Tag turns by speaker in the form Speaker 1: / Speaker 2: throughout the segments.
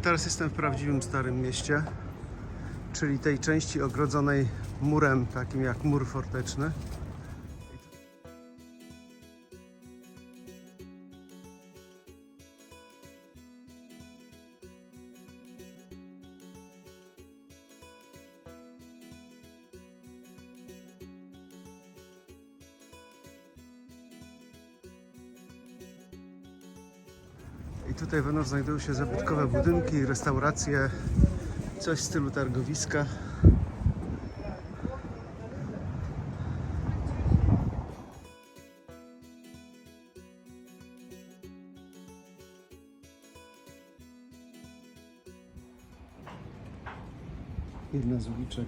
Speaker 1: teraz jestem w prawdziwym Starym Mieście, czyli tej części ogrodzonej murem, takim jak mur forteczny. I tutaj wewnątrz znajdują się zabytkowe budynki, restauracje, coś w stylu targowiska. Jedna z uliczek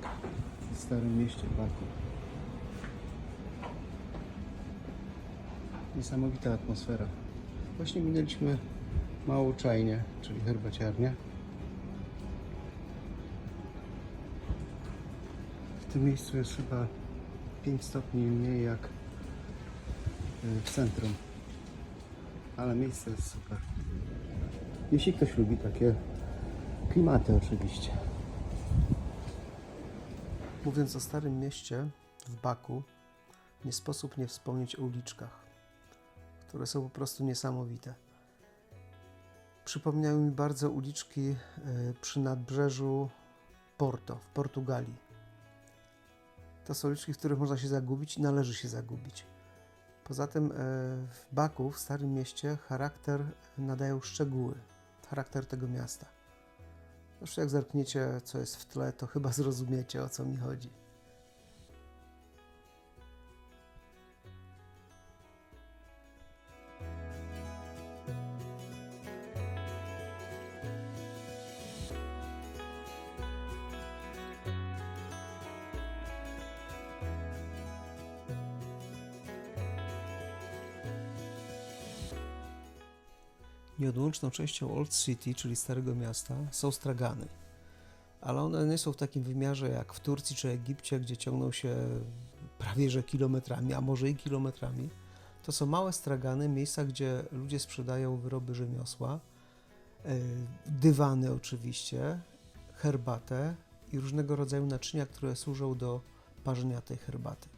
Speaker 1: w Starym Mieście Baku. Niesamowita atmosfera. Właśnie minęliśmy małą czajnię, czyli herbaciarnię. W tym miejscu jest chyba 5 stopni mniej jak w centrum. Ale miejsce jest super. Jeśli ktoś lubi takie klimaty oczywiście. Mówiąc o Starym Mieście w Baku, nie sposób nie wspomnieć o uliczkach, które są po prostu niesamowite. Przypomniały mi bardzo uliczki przy nadbrzeżu Porto w Portugalii. To są uliczki, w których można się zagubić i należy się zagubić. Poza tym w Baku, w Starym Mieście, charakter nadają szczegóły, charakter tego miasta. Zresztą jak zerkniecie, co jest w tle, to chyba zrozumiecie, o co mi chodzi. Nieodłączną częścią Old City, czyli Starego Miasta, są stragany. Ale one nie są w takim wymiarze jak w Turcji czy Egipcie, gdzie ciągną się prawie że kilometrami, a może i kilometrami. To są małe stragany, miejsca, gdzie ludzie sprzedają wyroby rzemiosła, dywany oczywiście, herbatę i różnego rodzaju naczynia, które służą do parzenia tej herbaty.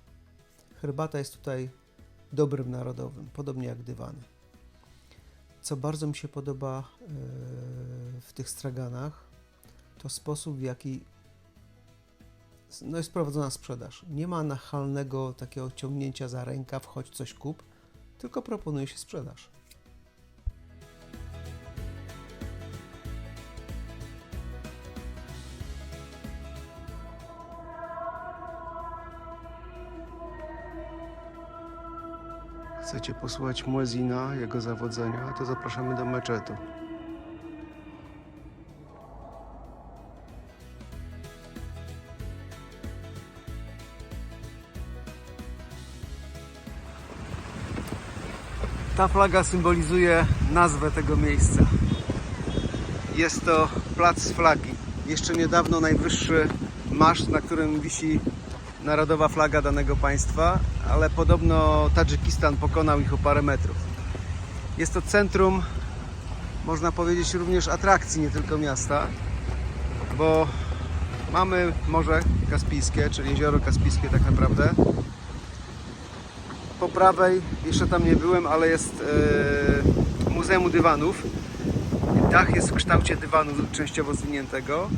Speaker 1: Herbata jest tutaj dobrem narodowym, podobnie jak dywany. Co bardzo mi się podoba w tych straganach, to sposób, w jaki jest prowadzona sprzedaż. Nie ma nachalnego takiego ciągnięcia za rękaw, chodź coś kup, tylko proponuje się sprzedaż. Chcecie posłuchać muezina, jego zawodzenia, to zapraszamy do meczetu. Ta flaga symbolizuje nazwę tego miejsca. Jest to plac flagi. Jeszcze niedawno najwyższy maszt, na którym wisi narodowa flaga danego państwa, ale podobno Tadżykistan pokonał ich o parę metrów. Jest to centrum, można powiedzieć, również atrakcji, nie tylko miasta, bo mamy Morze Kaspijskie, czyli Jezioro Kaspijskie tak naprawdę. Po prawej, jeszcze tam nie byłem, ale jest Muzeum Dywanów. Dach jest w kształcie dywanu częściowo zwiniętego.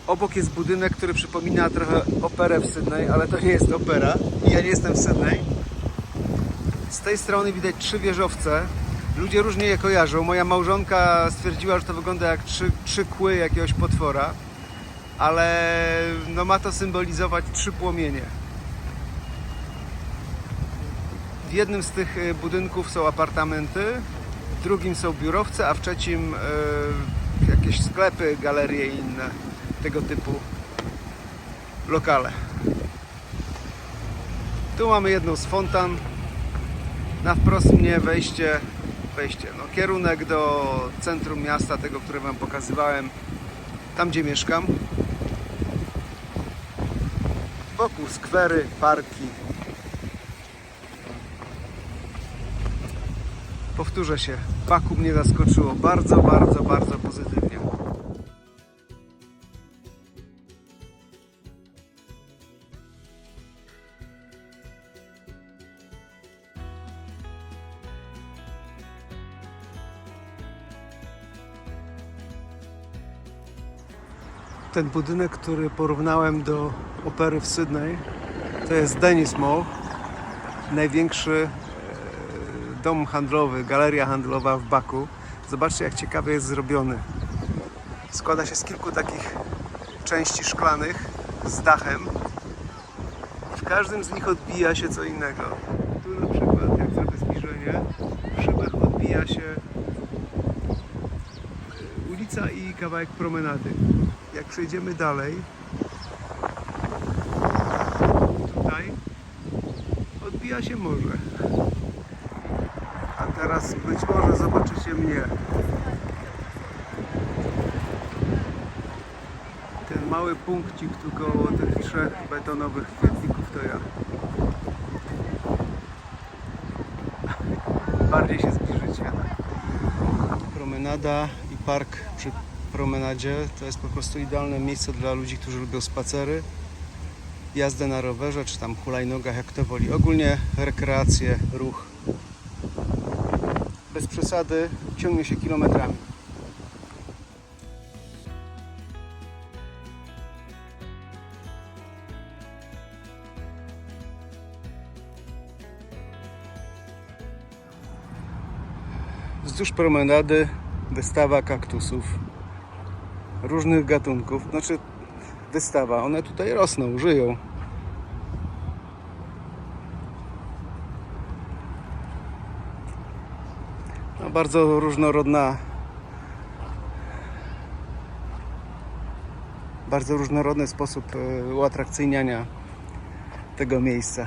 Speaker 1: Obok jest budynek, który przypomina trochę operę w Sydney, ale to nie jest opera i ja nie jestem w Sydney. Z tej strony widać 3 wieżowce. Ludzie różnie je kojarzą. Moja małżonka stwierdziła, że to wygląda jak trzy kły jakiegoś potwora, ale no ma to symbolizować 3 płomienie. W jednym z tych budynków są apartamenty, w drugim są biurowce, a w trzecim jakieś sklepy, galerie i inne tego typu lokale. Tu mamy jedną z fontan. Na wprost mnie wejście. No, kierunek do centrum miasta, tego, które wam pokazywałem, tam gdzie mieszkam. Wokół skwery, parki. Powtórzę się, Baku mnie zaskoczyło bardzo, bardzo, bardzo pozytywnie. Ten budynek, który porównałem do opery w Sydney, to jest Dennis Mall, największy dom handlowy, galeria handlowa w Baku. Zobaczcie, jak ciekawie jest zrobiony. Składa się z kilku takich części szklanych z dachem. W każdym z nich odbija się co innego. Tu na przykład, jak zrobię zbliżenie, w szybach odbija się ulica i kawałek promenady. Jak przejdziemy dalej, tutaj odbija się morze. A teraz być może zobaczycie mnie. Ten mały punkcik tu koło tych 3 betonowych kwietników to ja. Bardziej się zbliżycie. Promenada i park przy promenadzie to jest po prostu idealne miejsce dla ludzi, którzy lubią spacery, jazdę na rowerze czy tam hulajnogach, jak kto woli. Ogólnie rekreację, ruch. Bez przesady ciągnie się kilometrami. Wzdłuż promenady wystawa kaktusów różnych gatunków, znaczy wystawa, one tutaj rosną, żyją. No, bardzo różnorodny sposób uatrakcyjniania tego miejsca.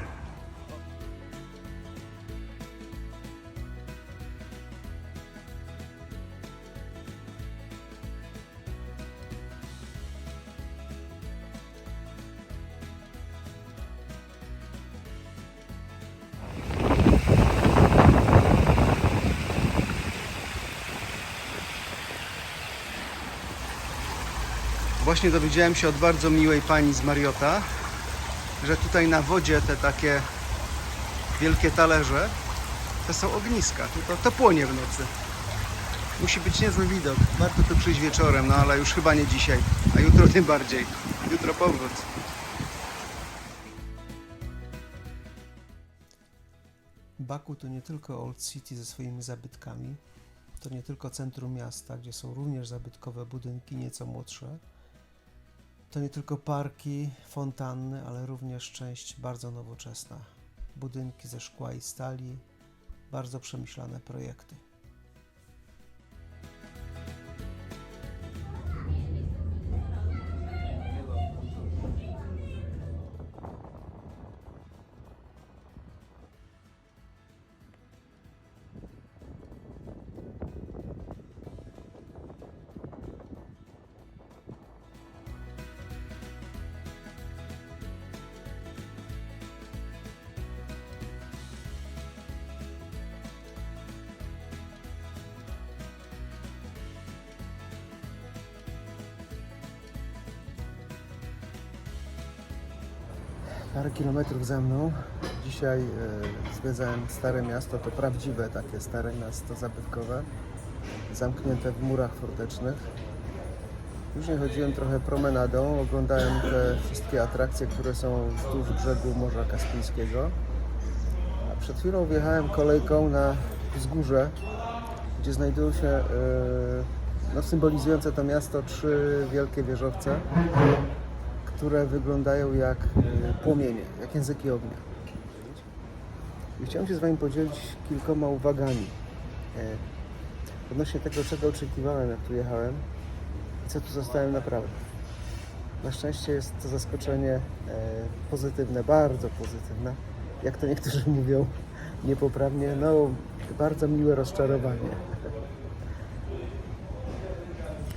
Speaker 1: Właśnie dowiedziałem się od bardzo miłej pani z Marriota, że tutaj na wodzie te takie wielkie talerze to są ogniska. To płonie w nocy. Musi być niezły widok. Warto tu przyjść wieczorem, no ale już chyba nie dzisiaj, a jutro tym bardziej. Jutro powrót. Baku to nie tylko Old City ze swoimi zabytkami, to nie tylko centrum miasta, gdzie są również zabytkowe budynki, nieco młodsze. To nie tylko parki, fontanny, ale również część bardzo nowoczesna. Budynki ze szkła i stali, bardzo przemyślane projekty. Parę kilometrów za mną. Dzisiaj zwiedzałem Stare Miasto, to prawdziwe takie Stare Miasto zabytkowe, zamknięte w murach fortecznych. Później chodziłem trochę promenadą, oglądałem te wszystkie atrakcje, które są wzdłuż brzegu Morza Kaspijskiego. A przed chwilą wjechałem kolejką na wzgórze, gdzie znajdują się symbolizujące to miasto 3 wielkie wieżowce, które wyglądają jak płomienie, jak języki ognia. I chciałem się z Wami podzielić kilkoma uwagami odnośnie tego, czego oczekiwałem, jak tu jechałem i co tu zostałem naprawdę. Na szczęście jest to zaskoczenie pozytywne, bardzo pozytywne. Jak to niektórzy mówią niepoprawnie, no bardzo miłe rozczarowanie.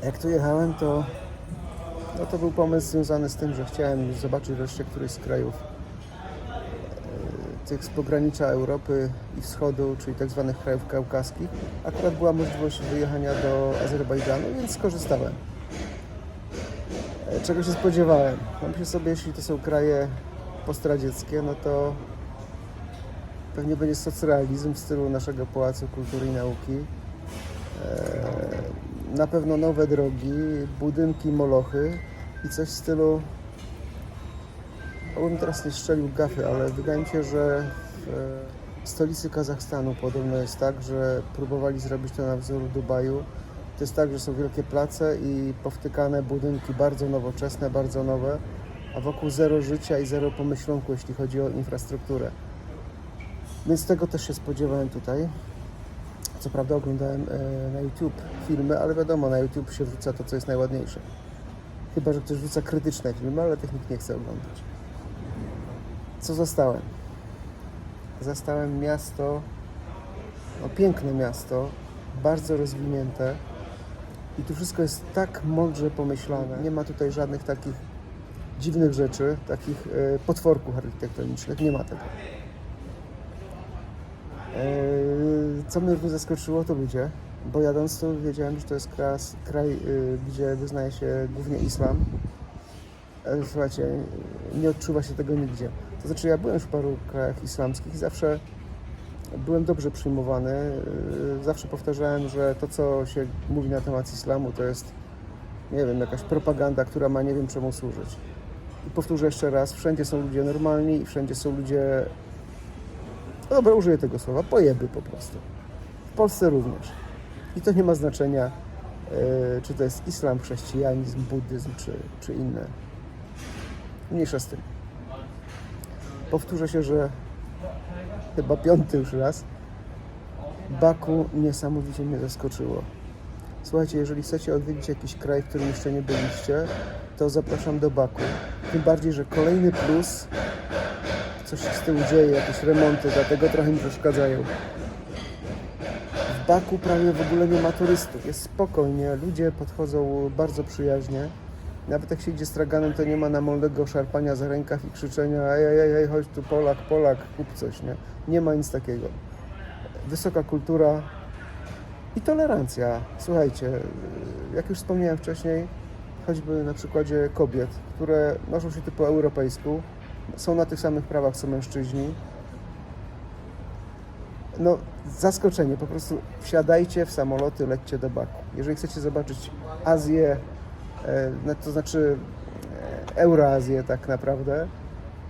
Speaker 1: Jak tu jechałem, to był pomysł związany z tym, że chciałem zobaczyć wreszcie któryś z krajów tych z pogranicza Europy i Wschodu, czyli tak zwanych krajów kaukaskich. Akurat była możliwość wyjechania do Azerbejdżanu, więc skorzystałem. Czego się spodziewałem? Myślę sobie, jeśli to są kraje postradzieckie, no to pewnie będzie socrealizm w stylu naszego Pałacu Kultury i Nauki. Na pewno nowe drogi, budynki, molochy,
Speaker 2: i coś w stylu, bym teraz nie strzelił gafy, ale wydaje mi się, że w stolicy Kazachstanu podobno jest tak, że próbowali zrobić to na wzór Dubaju. To jest tak, że są wielkie place i powtykane budynki bardzo nowoczesne, bardzo nowe, a wokół zero życia i zero pomyślunku, jeśli chodzi o infrastrukturę. Więc tego też się spodziewałem tutaj. Co prawda oglądałem na YouTube filmy, ale wiadomo, na YouTube się wrzuca to, co jest najładniejsze. Chyba że ktoś wrzuca krytyczne filmy, ale tych nikt nie chce oglądać. Co zastałem? Zastałem miasto, piękne miasto, bardzo rozwinięte i tu wszystko jest tak mądrze pomyślane. Nie ma tutaj żadnych takich dziwnych rzeczy, takich potworków architektonicznych, nie ma tego. Co mnie również zaskoczyło, to ludzie, bo jadąc tu wiedziałem, że to jest kraj, gdzie wyznaje się głównie islam. Słuchajcie, nie odczuwa się tego nigdzie. To znaczy, ja byłem już w paru krajach islamskich i zawsze byłem dobrze przyjmowany. Zawsze powtarzałem, że to, co się mówi na temat islamu, to jest, nie wiem, jakaś propaganda, która ma nie wiem czemu służyć. I powtórzę jeszcze raz, wszędzie są ludzie normalni i wszędzie są ludzie, no dobra, użyję tego słowa, pojeby po prostu. W Polsce również. I to nie ma znaczenia, czy to jest islam, chrześcijanizm, buddyzm, czy inne. Mniejsza z tym. Powtórzę się, że chyba 5. już raz Baku niesamowicie mnie zaskoczyło. Słuchajcie, jeżeli chcecie odwiedzić jakiś kraj, w którym jeszcze nie byliście, to zapraszam do Baku. Tym bardziej, że kolejny plus, coś się z tyłu dzieje, jakieś remonty, dlatego trochę mi przeszkadzają. W Baku prawie w ogóle nie ma turystów, jest spokojnie, ludzie podchodzą bardzo przyjaźnie. Nawet jak się idzie straganem, to nie ma namolnego szarpania za rękaw i krzyczenia ej, chodź tu Polak, kup coś, nie? Nie ma nic takiego. Wysoka kultura i tolerancja. Słuchajcie, jak już wspomniałem wcześniej, choćby na przykładzie kobiet, które noszą się po europejsku, są na tych samych prawach co mężczyźni. No, zaskoczenie, po prostu wsiadajcie w samoloty, lećcie do Baku. Jeżeli chcecie zobaczyć Azję, to znaczy Eurazję tak naprawdę,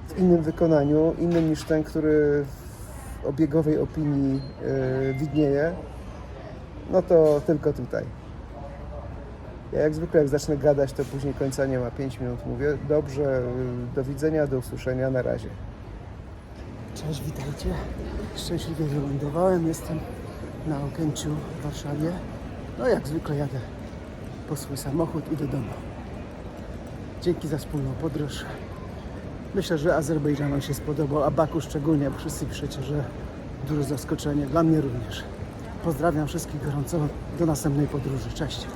Speaker 2: w innym wykonaniu, innym niż ten, który w obiegowej opinii widnieje, no to tylko tutaj. Ja jak zwykle, jak zacznę gadać, to później końca nie ma. 5 minut mówię. Dobrze, do widzenia, do usłyszenia, na razie. Cześć, witajcie. Szczęśliwie wylądowałem, jestem na Okęciu w Warszawie. No jak zwykle jadę po swój samochód i do domu. Dzięki za wspólną podróż. Myślę, że Azerbejdżan wam się spodobał, a Baku szczególnie, bo wszyscy piszecie, że duże zaskoczenie. Dla mnie również. Pozdrawiam wszystkich gorąco. Do następnej podróży. Cześć.